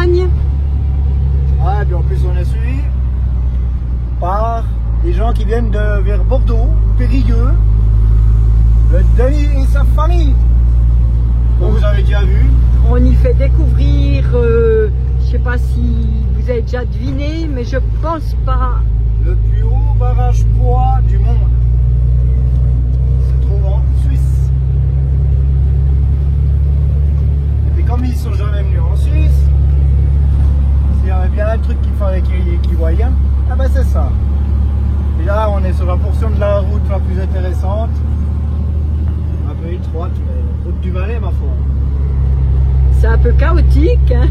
campagne. Ah, et puis en plus on est suivi par des gens qui viennent vers Bordeaux, Périgueux, le Denis et sa famille. Comme vous avez déjà vu. On y fait découvrir, je sais pas si vous avez déjà deviné, mais je pense pas. Le plus haut barrage poids du monde se trouve en Suisse. Et puis comme ils sont jamais venus en Suisse, s'il y avait bien un truc qu'il fallait qu'ils voient, ah ben c'est ça. Et là on est sur la portion de la route la plus intéressante. Un peu étroite, mais route du Valais ma foi. C'est un peu chaotique. Hein.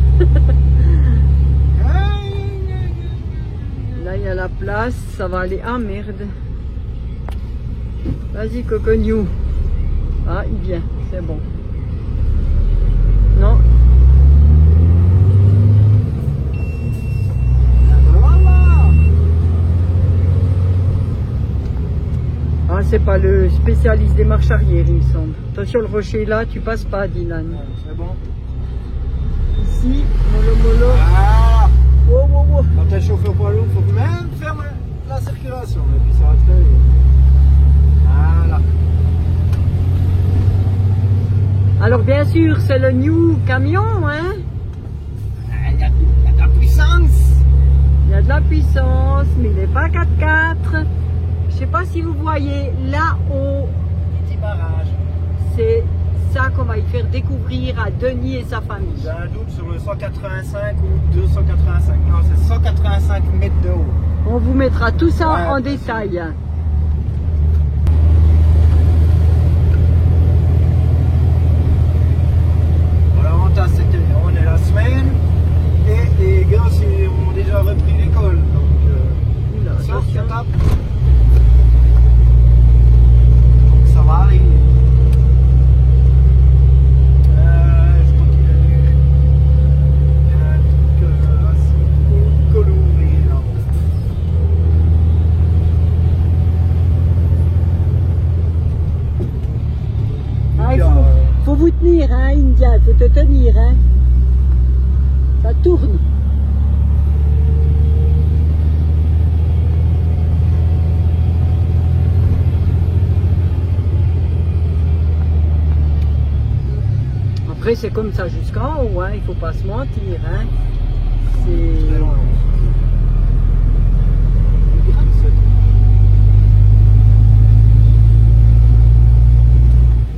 Là, il y a la place, ça va aller. Ah merde. Vas-y, Cocognou. Ah, il vient, c'est bon. Non. Ah, c'est pas le spécialiste des marches arrière, il me semble. Attention, le rocher là, tu passes pas, Dylan. Ouais, c'est bon. Ici, mollo. Ah, Oh, oh, oh. quand t'es chauffé au poids lourd, il faut même fermer la circulation. Et puis ça va très vite. Voilà. Alors bien sûr, c'est le new camion, hein. Il y a de la puissance. Il y a de la puissance, mais il n'est pas 4x4. Je sais pas si vous voyez là-haut, Petit barrage. c'est ça qu'on va y faire découvrir à Denis et sa famille. J'ai un doute sur le 185 ou 285. Non, c'est 185 mètres de haut. On vous mettra tout ça Ouais, en détail. L'avantage c'est qu'on est la semaine et les gars ont déjà repris l'école. Donc, Oula, sauf attention. que tape. Donc ça va aller. Je crois qu'il y a un truc assez coloré là. Ah, faut vous tenir, hein, India, il faut te tenir, hein. Ça tourne. Après, c'est comme ça jusqu'en haut, hein, il faut pas se mentir, hein. C'est...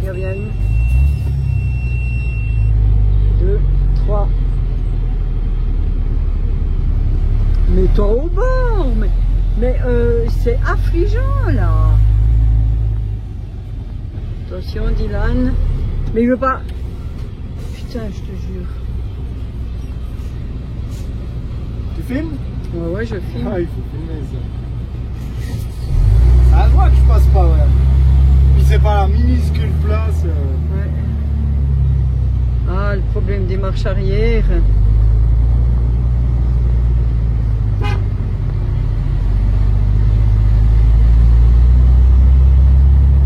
Il y en a une, 2, 3. Mais toi au bord, mais c'est affligeant là. Attention Dylan, mais il veut pas. Putain, je te jure. Tu filmes? Ouais, je filme. Ah, il faut filmer ça. Ça se voit que je passe pas, ouais. Puis c'est pas la minuscule place. Ouais. Ah, le problème des marches arrière.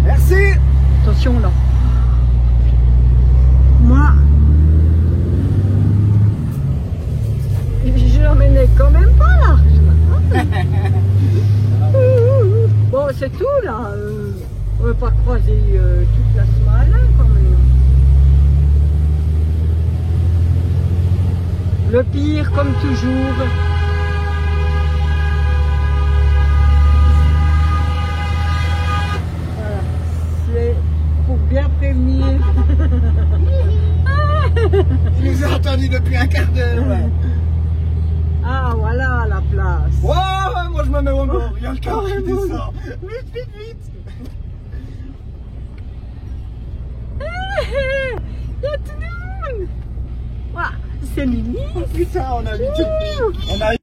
Merci! Attention là. Moi, je l'emmenais quand même pas large. Bon, c'est tout là. On ne va pas croiser toute la semaine hein, quand même. Le pire, comme toujours. Voilà. C'est pour bien prévenir. Il nous a attendu depuis un quart d'heure. Ouais. Ah, voilà la place. Ouais, moi je me mets au bord. Il y a le car qui descend. Vite, vite, vite. Il y a tout le monde. Ouah, c'est Lily. Oh, putain, on a mis tout. On a...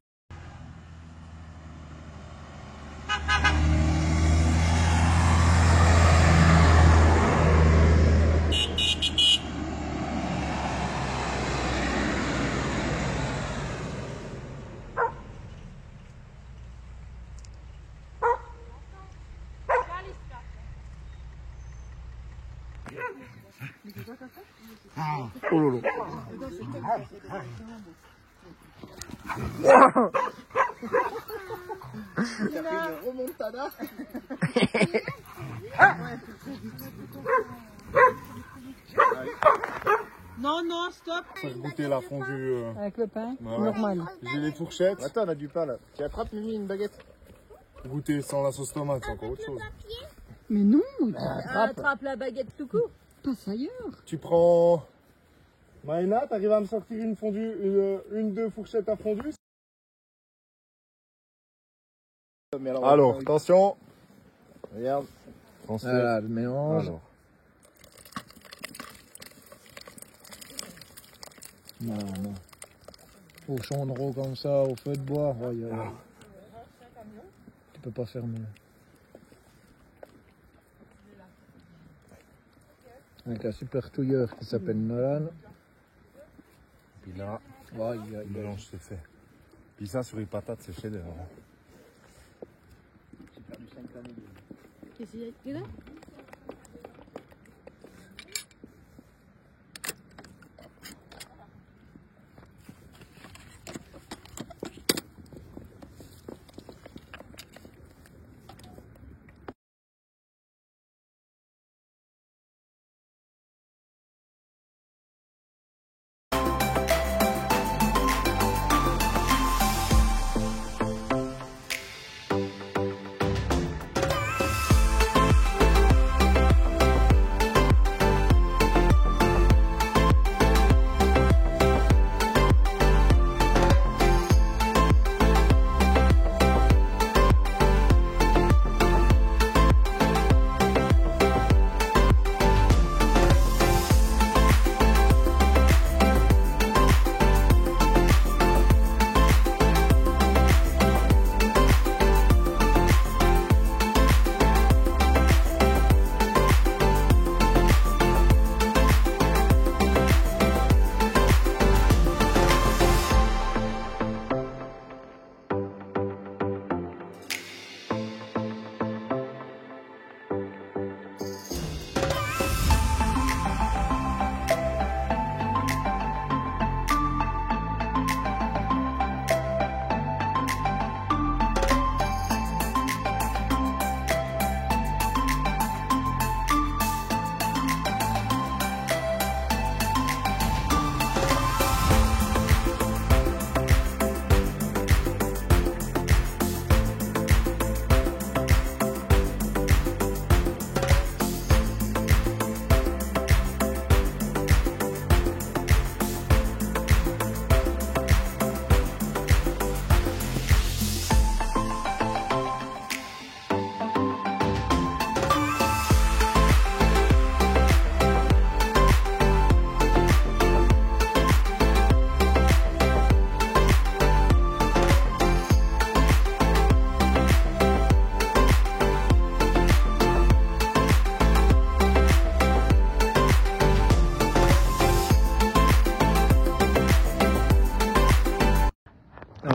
Oh lolo. T'as fait une remontada. Non, non, stop. Ça se goûter la fondue. Avec le pain, Ouais. normal. J'ai les fourchettes. Attends, on a du pain là. Tu attrapes Mimi une baguette? Goûter sans la sauce tomate, c'est encore autre chose. Mais non, Attrape la baguette tout court. passe ailleurs. Tu prends. Maïna, t'arrives à me sortir une fondue, deux fourchettes à fondue? Mais Alors, attention. regarde. Attention. Voilà, le mélange. Alors. Non, non. Au chandreau comme ça, au feu de bois. Oh, tu peux pas faire mieux. Avec un super touilleur qui s'appelle Nolan. Puis là, Le le mélange c'est fait. Puis ça, sur les patates, c'est chef d'œuvre. Qu'est-ce qu'il y a là?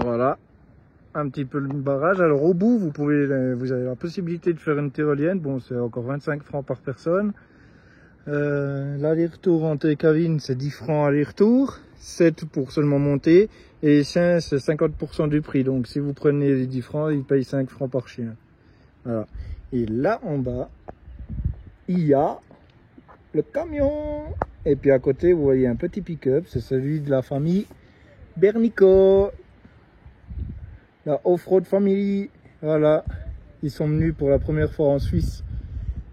Voilà, un petit peu le barrage. Alors au bout, vous avez la possibilité de faire une tyrolienne. Bon, c'est encore 25 francs par personne. L'aller-retour en télécabine, c'est 10 francs aller-retour, 7 pour seulement monter, et les chiens, c'est 50% du prix. Donc si vous prenez les 10 francs, ils payent 5 francs par chien. Voilà. Et là en bas, il y a le camion. Et puis à côté, vous voyez un petit pick-up, c'est celui de la famille Bernico. La Off-Road Family, voilà, ils sont venus pour la première fois en Suisse.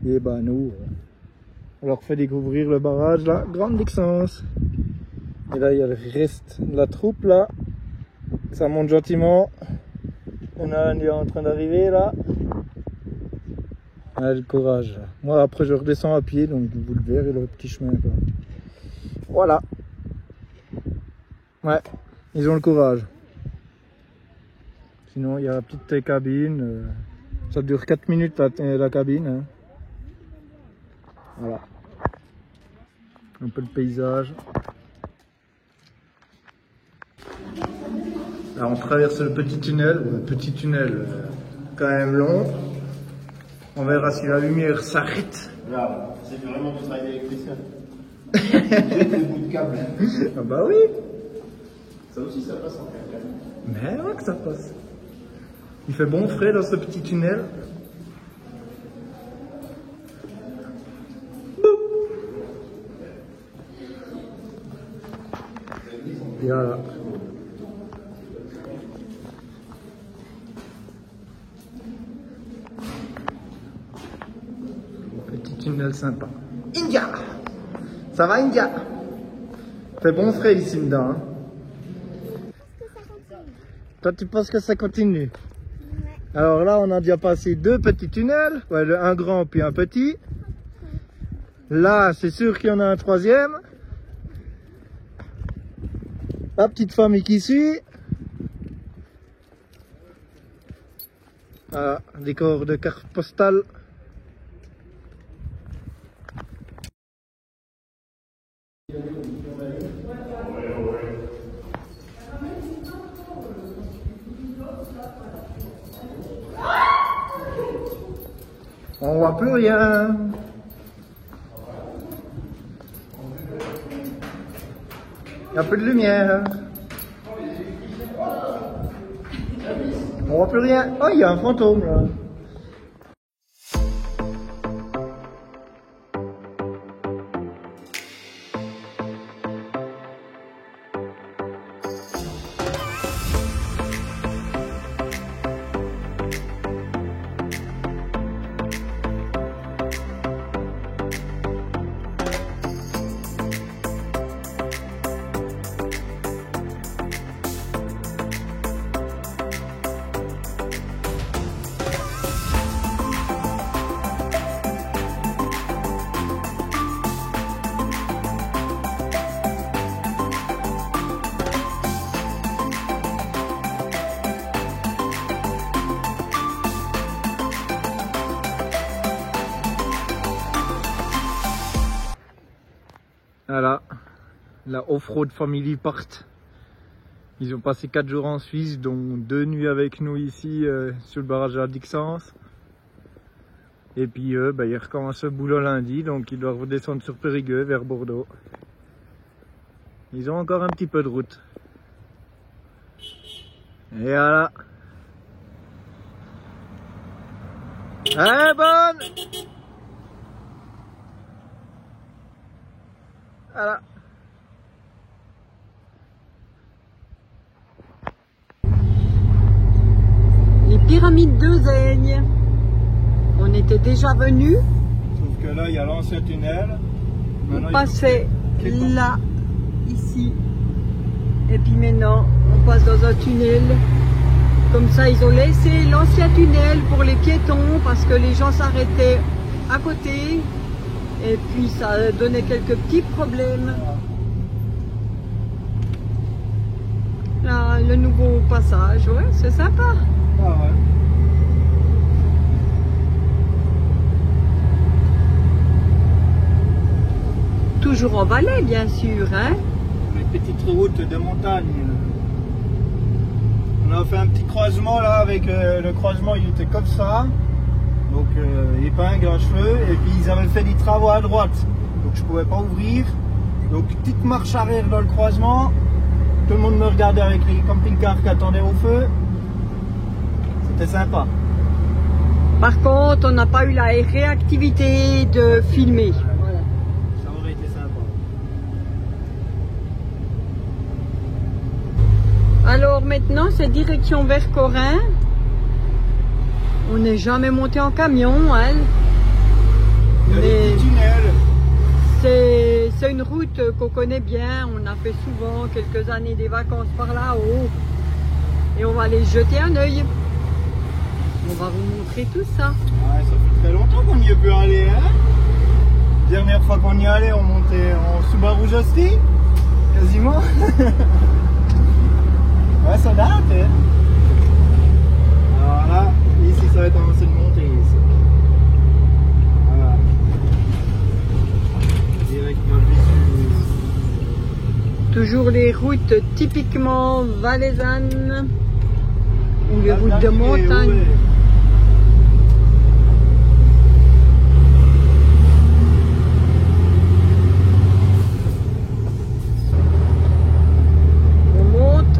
Et ben nous, on leur fait découvrir le barrage, la Grande Dixence. Et là, il y a le reste de la troupe, là. Ça monte gentiment. On a un est en train d'arriver, là. Ah, le courage. Moi, après, je redescends à pied, donc vous le verrez, le petit chemin, quoi. Voilà. Ouais, ils ont le courage. Sinon, il y a la petite cabine. Ça dure 4 minutes la cabine. Hein. Voilà. Un peu le paysage. Là, on traverse le petit tunnel. Le petit tunnel, quand même long. On verra si la lumière s'arrête. Là, c'est vraiment du travail d'électricien. J'ai des bouts de câble. Ah bah oui. Ça aussi, ça passe en campagne. Mais ouais que ça passe. Il fait bon frais dans ce petit tunnel. Boum. Et voilà. Petit tunnel sympa. India! Ça va India? Fait bon frais ici dedans. Hein? Toi tu penses que ça continue? Alors là on a déjà passé 2 petits tunnels, ouais, un grand puis un petit. Là c'est sûr qu'il y en a un 3e. La petite famille qui suit. Voilà, décor de carte postale. On voit plus rien. Il n'y a plus de lumière. On voit plus rien. Oh, il y a un fantôme là. Voilà, la Off-Road Family part. Ils ont passé 4 jours en Suisse, dont 2 nuits avec nous ici sur le barrage à Dixence. Et puis ils recommencent le boulot lundi, donc ils doivent redescendre sur Périgueux vers Bordeaux. Ils ont encore un petit peu de route. Et voilà. Elle est bonne! Voilà. Les pyramides de Zaigne. On était déjà venus. Sauf que là, il y a l'ancien tunnel. On passait là, ici. Et puis maintenant, on passe dans un tunnel. Comme ça, ils ont laissé l'ancien tunnel pour les piétons parce que les gens s'arrêtaient à côté. Et puis ça donnait quelques petits problèmes. Là, le nouveau passage, ouais, c'est sympa. Ah ouais. Toujours en vallée, bien sûr, hein. Les petites routes de montagne. On a fait un petit croisement là avec le croisement, il était comme ça. Donc épingle à cheveux, et puis ils avaient fait des travaux à droite, donc je pouvais pas ouvrir. Donc petite marche arrière dans le croisement, tout le monde me regardait avec les camping-cars qui attendaient au feu. C'était sympa. Par contre, on n'a pas eu la réactivité de filmer. Voilà. Ça aurait été sympa. Alors maintenant, c'est direction vers Corin. On n'est jamais monté en camion, hein. Mais c'est une route qu'on connaît bien. On a fait souvent quelques années des vacances par là-haut. Et on va aller jeter un œil. On va vous montrer tout ça. Ouais, ça fait très longtemps qu'on n'y est plus allé, hein. Dernière fois qu'on y allait, on montait en Subaru Justy, quasiment. Ouais, ça date, hein. Alors là, ici ça va être en ancienne montée ici. Voilà. Direct dans le Vésubie. Toujours les routes typiquement valaisannes ou les routes de montagne. Ouais. On monte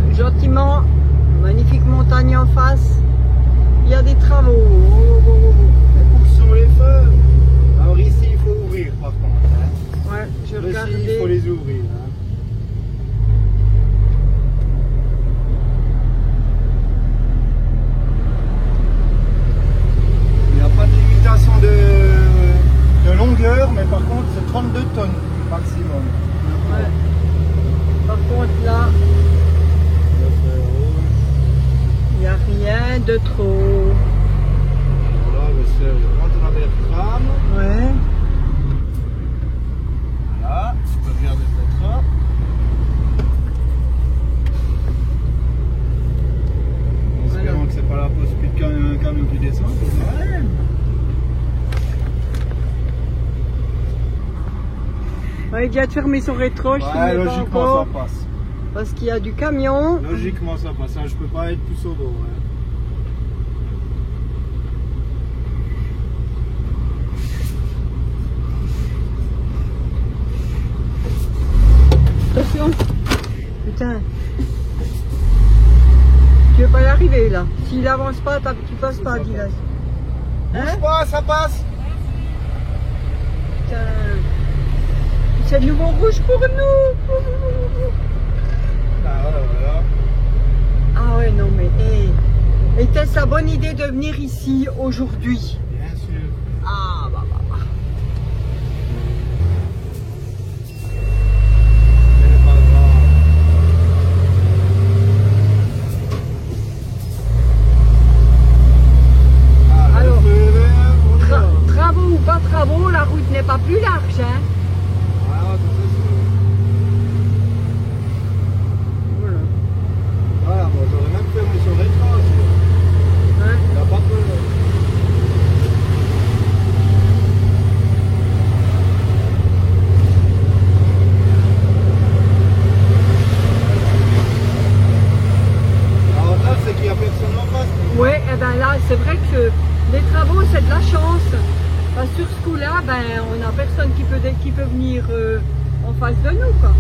32 tonnes maximum. Ouais. Par contre là, il n'y a rien de trop. Voilà, je rentre dans la tram. Ouais. Voilà, tu peux regarder ça. En espérant que c'est pas la pause puis un camion qui descend. Ouais. Ouais, il vient de fermer son rétro, je Ouais, filme pas logiquement encore, ça passe. parce qu'il y a du camion. Logiquement ça passe, je peux pas être plus au dos. Ouais. Attention. Putain. Tu veux pas y arriver là. S'il avance pas, tu passes pas, Dylan. Bouge pas, ça passe. Putain. C'est le nouveau rouge pour nous. Ah, voilà. Ah ouais, non mais... Hey. Était-ce la bonne idée de venir ici aujourd'hui? Bien sûr. Ah bah. C'est pas grave. Ah, Alors, on y va. Travaux ou pas travaux, la route n'est pas plus large, hein. Ah, tout ça, Voilà. voilà, moi j'aurais même fermé sur rétro aussi. Hein? Il n'a pas peur. L'avantage c'est qu'il n'y a personne en face. Ouais, et ben là, c'est vrai que les travaux, c'est de la chance. Parce que sur ce coup-là, ben, on n'a personne qui peut venir en face de nous, quoi.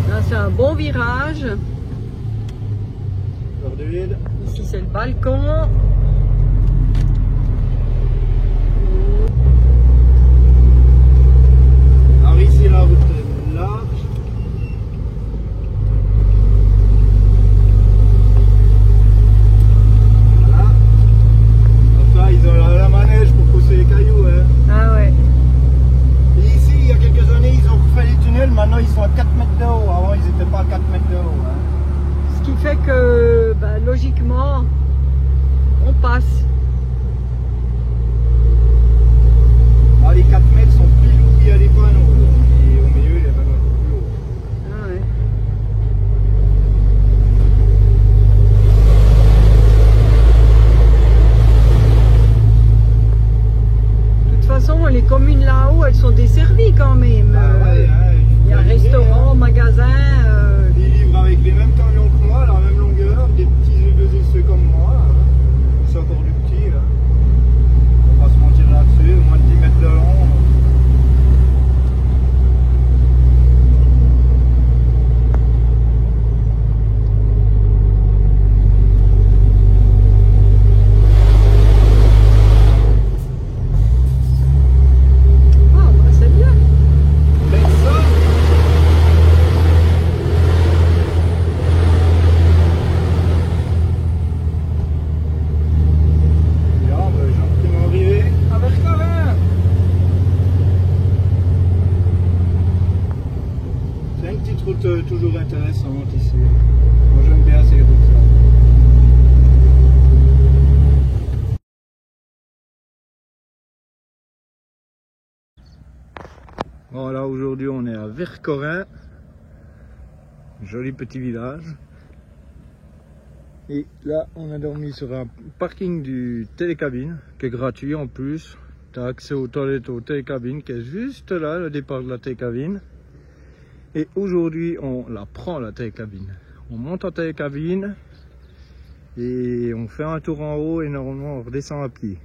Là, c'est un bon virage. Heure de vide. Ici, c'est le balcon. Alors ici la route est large. Voilà. Donc là ils ont la manège pour pousser les cailloux. Hein. Ah ouais. Et ici il y a quelques années ils ont refait les tunnels, maintenant ils sont à 4 mètres de haut. Avant ils n'étaient pas à 4 mètres de haut. Hein. Ce qui fait que, ben, logiquement, on passe. Ah, les 4 mètres sont pile où il y a les panneaux. Et au milieu il y a même un peu plus haut. Ah ouais. De toute façon, les communes là-haut, elles sont desservies quand même. Ah ouais, hein, Il y a restaurant, magasin. Ils livrent avec les mêmes camions que moi, la même longueur, des petits ceux comme moi. Hein. C'est encore du petit. Hein. On va pas se mentir là-dessus, moins de 10 mètres de long. Ah, bah, c'est bien. Personne. Bien, ben, gentiment arrivé. À Vercorin. C'est une petite route toujours intéressante ici. Moi j'aime bien ces routes-là. Bon là aujourd'hui on est à Vercorin, joli petit village. Et là on a dormi sur un parking du télécabine qui est gratuit en plus. Tu as accès aux toilettes au télécabine qui est juste là, le départ de la télécabine. Et aujourd'hui on la prend la télécabine. On monte en télécabine et on fait un tour en haut et normalement on redescend à pied.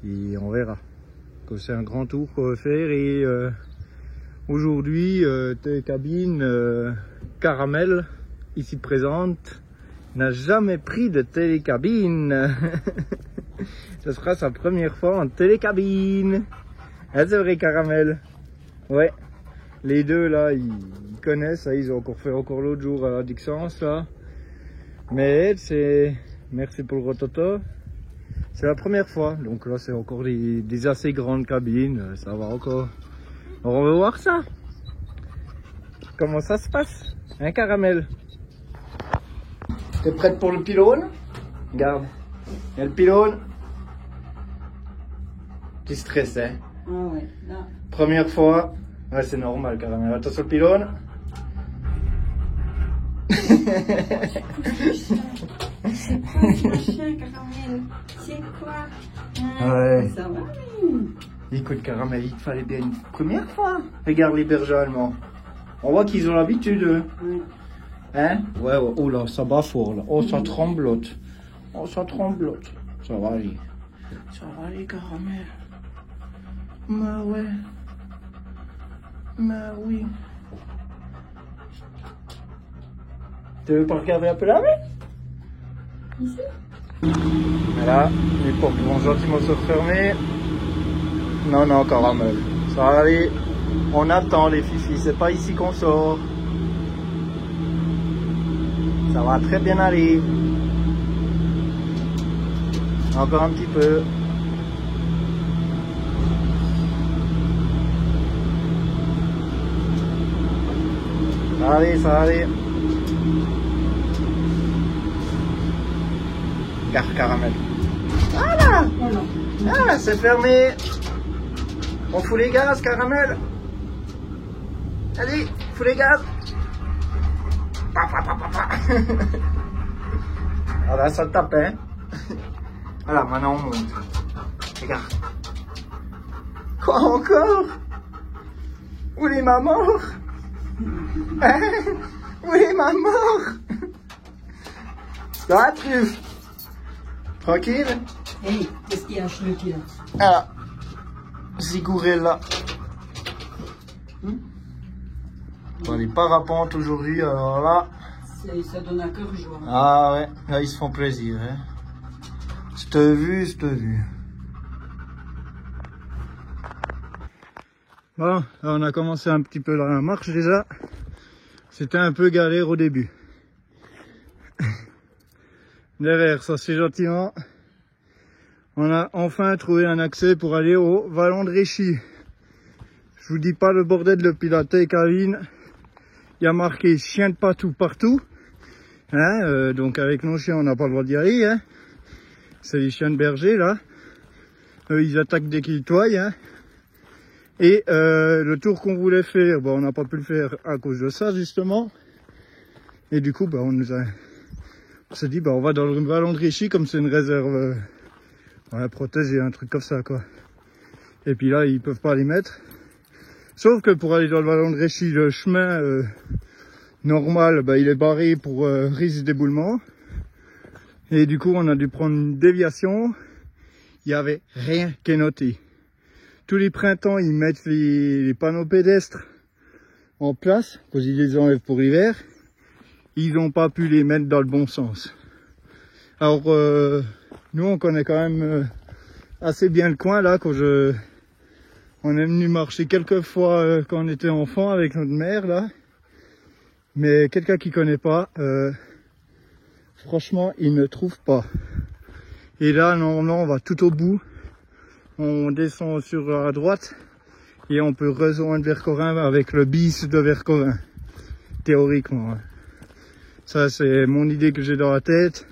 Et on verra. C'est un grand tour qu'on va faire et aujourd'hui télécabine caramel ici présente n'a jamais pris de télécabine. Ce sera sa première fois en télécabine. Ah, c'est vrai, Caramel. Ouais. Les deux là, ils connaissent. Ils ont encore fait l'autre jour à Dixence là. Mais c'est... Merci pour le rototo. C'est la première fois. Donc là, c'est encore des assez grandes cabines. Ça va encore. Alors, on va voir ça. Comment ça se passe? Hein, Caramel? T'es prête pour le pylône? Regarde. Il y a le pylône. Tu stresses, hein? Ah ouais, là. Première fois. Ouais, c'est normal, Caramel. Attention le pylône. C'est quoi ce chien, Caramel? C'est quoi? Ouais. Ça va? Écoute, Caramel, il te fallait bien une première fois. Regarde les bergers allemands. On voit qu'ils ont l'habitude, eux. Oui. Hein? Ouais, ouais. Oh là, ça bat fort, là. Oh, ça tremblote. Oh, ça tremblote. Ça va aller. Ça va aller, Caramel. Bah ouais. Bah oui. Tu veux pas regarder un peu la mer? Ici? Voilà, les portes vont gentiment se refermer. Non, non, Caramel. Ça va aller. On attend les fifis, c'est pas ici qu'on sort. Ça va très bien aller. Encore un petit peu. Ça va aller, ça va aller. Caramel. Voilà! Ah, c'est fermé. On fout les gaz, Caramel. Allez, fout les gaz. Voilà, ça tape, hein. Voilà, maintenant on monte. Regarde. Quoi encore? Où est ma mort? Hein? Où est ma mort? Dans la truffe. Tranquille? Hé, qu'est-ce qu'il y a, Schnucky, là? Ah, Zigurella. Bon, les parapentes aujourd'hui, alors là. Ça donne à cœur joie. Ah ouais, là ils se font plaisir. Hein. Je t'ai vu. Bon, là, on a commencé un petit peu la marche déjà. C'était un peu galère au début. Derrière, ça c'est gentiment. On a enfin trouvé un accès pour aller au Vallon de Réchy. Je vous dis pas le bordel depuis la télécabine. Il y a marqué chien de patou partout. Hein, donc avec nos chiens, on n'a pas le droit d'y aller. Hein. C'est les chiens de berger là. Ils attaquent dès qu'ils toient. Hein. Et le tour qu'on voulait faire, on n'a pas pu le faire à cause de ça justement. Et du coup, on s'est dit, on va dans le Vallon de Réchy comme c'est une réserve protégée, un truc comme ça quoi. Et puis là, ils peuvent pas les mettre. Sauf que pour aller dans le Vallon de Réchy, le chemin normal, il est barré pour risque d'éboulement. Et du coup, on a dû prendre une déviation. Il n'y avait rien qui est noté. Tous les printemps, ils mettent les panneaux pédestres en place, parce qu'ils les enlèvent pour l'hiver. Ils n'ont pas pu les mettre dans le bon sens. Alors, nous, on connaît quand même assez bien le coin, là, on est venu marcher quelques fois quand on était enfant avec notre mère, là. Mais quelqu'un qui connaît pas, franchement, il ne trouve pas. Et là, normalement, on va tout au bout. On descend sur la droite et on peut rejoindre Vercorin avec le bis de Vercorin. Théoriquement. Hein. Ça, c'est mon idée que j'ai dans la tête.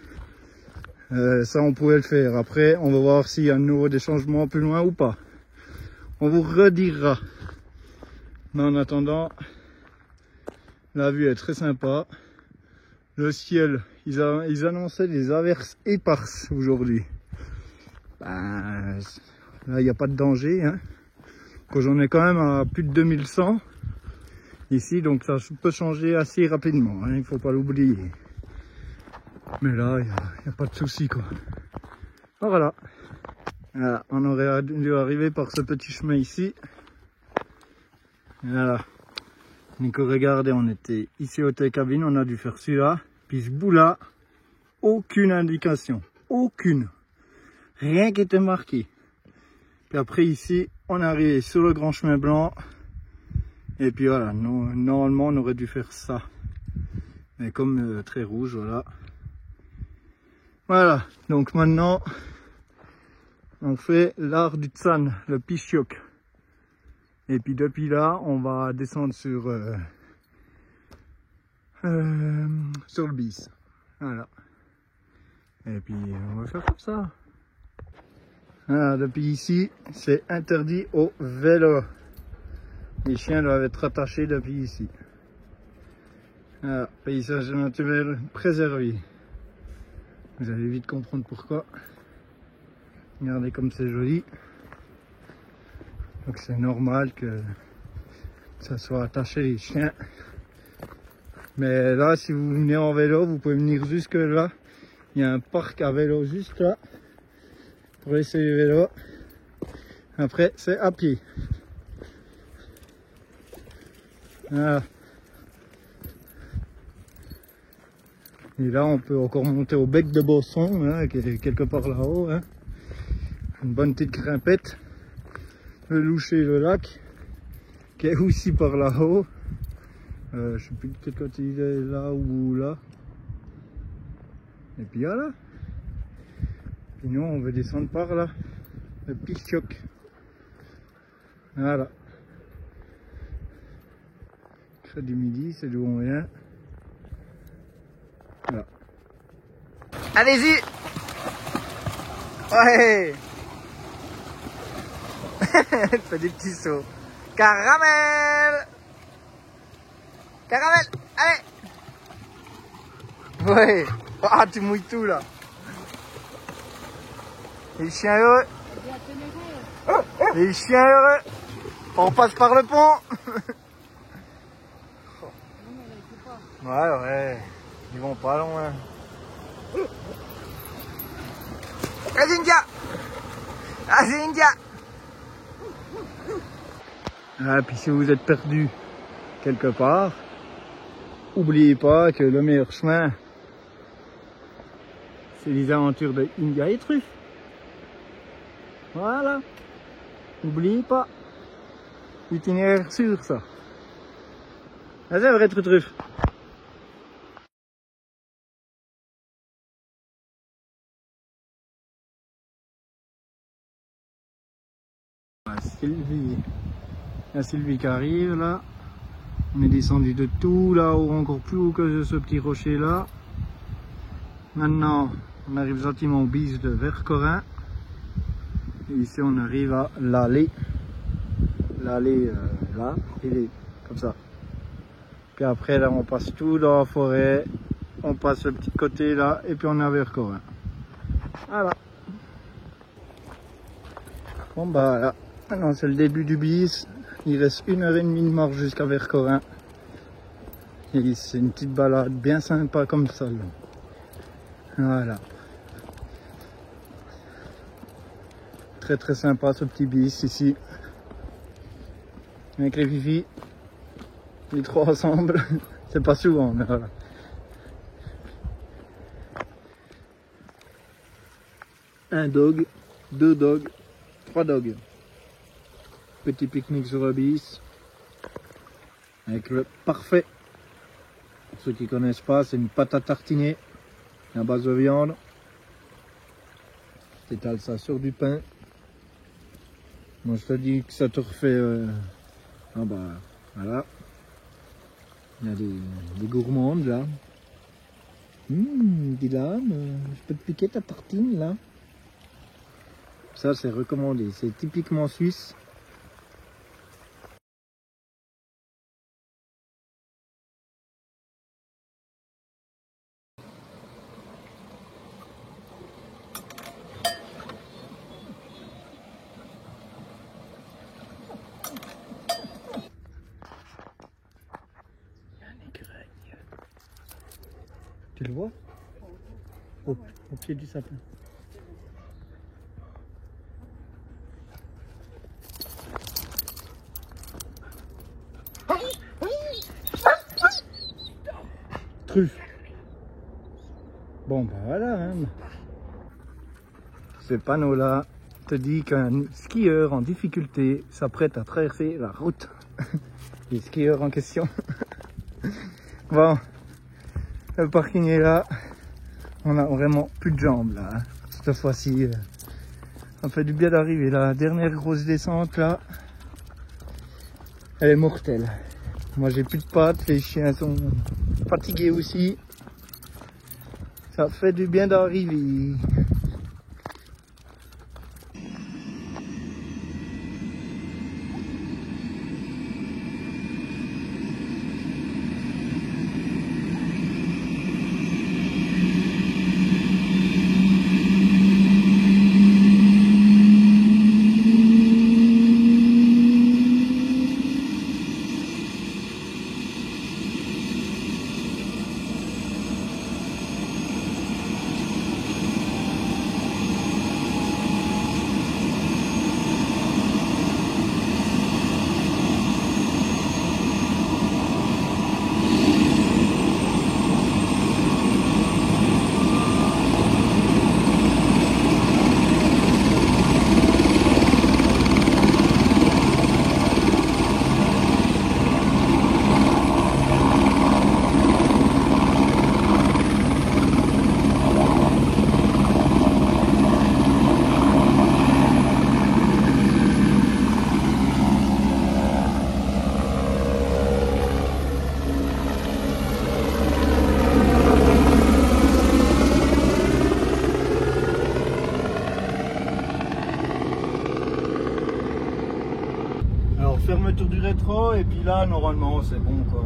Ça, on pouvait le faire. Après, on va voir s'il y a de nouveau des changements plus loin ou pas. On vous redira. Mais en attendant, la vue est très sympa. Le ciel, ils annonçaient des averses éparses aujourd'hui. Là, il n'y a pas de danger. Hein. J'en ai quand même à plus de 2100 ici, donc ça peut changer assez rapidement. Hein, il ne faut pas l'oublier. Mais là, il n'y a pas de souci quoi. Voilà. Voilà. On aurait dû arriver par ce petit chemin ici. Voilà. Nico, regardez, on était ici au télécabine, on a dû faire celui-là, puis ce bout-là, aucune indication. Aucune. Rien qui était marqué. Puis après ici, on est arrivé sur le grand chemin blanc. Et puis voilà, normalement on aurait dû faire ça. Mais comme très rouge, voilà. Voilà, donc maintenant, on fait l'art du Tsan, le Pichiok. Et puis depuis là, on va descendre sur le bis. Voilà. Et puis on va faire comme ça. Voilà, depuis ici, c'est interdit au vélo. Les chiens doivent être attachés depuis ici. Voilà, paysage naturel préservé. Vous allez vite comprendre pourquoi. Regardez comme c'est joli. Donc c'est normal que ça soit attaché les chiens. Mais là, si vous venez en vélo, vous pouvez venir jusque là. Il y a un parc à vélo juste là. Pour laisser les vélos. Après, c'est à pied. Voilà. Et là, on peut encore monter au bec de Bosson, hein, qui est quelque part là-haut. Hein. Une bonne petite grimpette. Le Loucher, le lac, qui est aussi par là-haut. Je sais plus de quel côté il est, là ou là. Et puis voilà. Et nous, on veut descendre par là. Le Pichiok. Voilà. Crête du Midi, c'est d'où on vient. Voilà. Allez-y! Ouais! Elle fait des petits sauts. Caramel! Caramel! Allez! Ouais! Ah, tu mouilles tout là! Les chiens heureux! Les chiens heureux! On passe par le pont! Ouais, ils vont pas loin. Vas-y, India! Vas-y, India! Ah, puis si vous êtes perdu quelque part, n'oubliez pas que le meilleur chemin, c'est les aventures de India et Truffe. Voilà. N'oubliez pas. Itinéraire sûr, ça. Ah, c'est vrai, Truffe. Sylvie. Il y a Sylvie qui arrive là. On est descendu de tout là-haut, encore plus haut que ce petit rocher là. Maintenant, on arrive gentiment au bis de Vercorin. Et ici, on arrive à l'allée. L'allée là, il est comme ça. Puis après, là, on passe tout dans la forêt. On passe le petit côté là, et puis on est à Vercorin. Voilà. Bon bah là. Maintenant c'est le début du bis, il reste 1h30 de marche jusqu'à Vercorin. Et c'est une petite balade bien sympa comme ça. Là. Voilà. Très très sympa ce petit bis ici. Avec les fifis, les trois ensemble, c'est pas souvent mais voilà. Un dog, 2 dogs, 3 dogs. Petit pique-nique sur le bis avec le parfait. Pour ceux qui ne connaissent pas, c'est une pâte à tartiner à base de viande. Tu étales ça sur du pain. Moi je te dis que ça te refait. Ah bah voilà. Il y a des gourmandes là. Dis là, je peux te piquer ta tartine là. Ça c'est recommandé, c'est typiquement suisse. Tu le vois? Au pied du sapin. Truffe. Bon ben voilà, hein. Ce panneau là te dit qu'un skieur en difficulté s'apprête à traverser la route. Les skieurs en question. Bon, le parking est là. On a vraiment plus de jambes là, hein. Cette fois-ci, ça fait du bien d'arriver. La dernière grosse descente là, elle est mortelle. Moi j'ai plus de pattes, les chiens sont fatigués aussi. Ça fait du bien d'arriver. Fermeture du rétro et puis là normalement c'est bon quoi.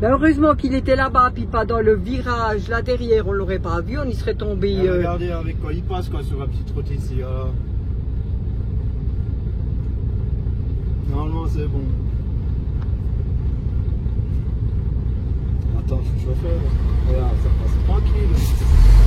Ben heureusement qu'il était là-bas, puis pas dans le virage là derrière, on l'aurait pas vu, on y serait tombé. Regardez avec quoi il passe quoi sur la petite route ici. Normalement c'est bon. Attends, je suis chauffeur. Regarde, ça passe tranquille.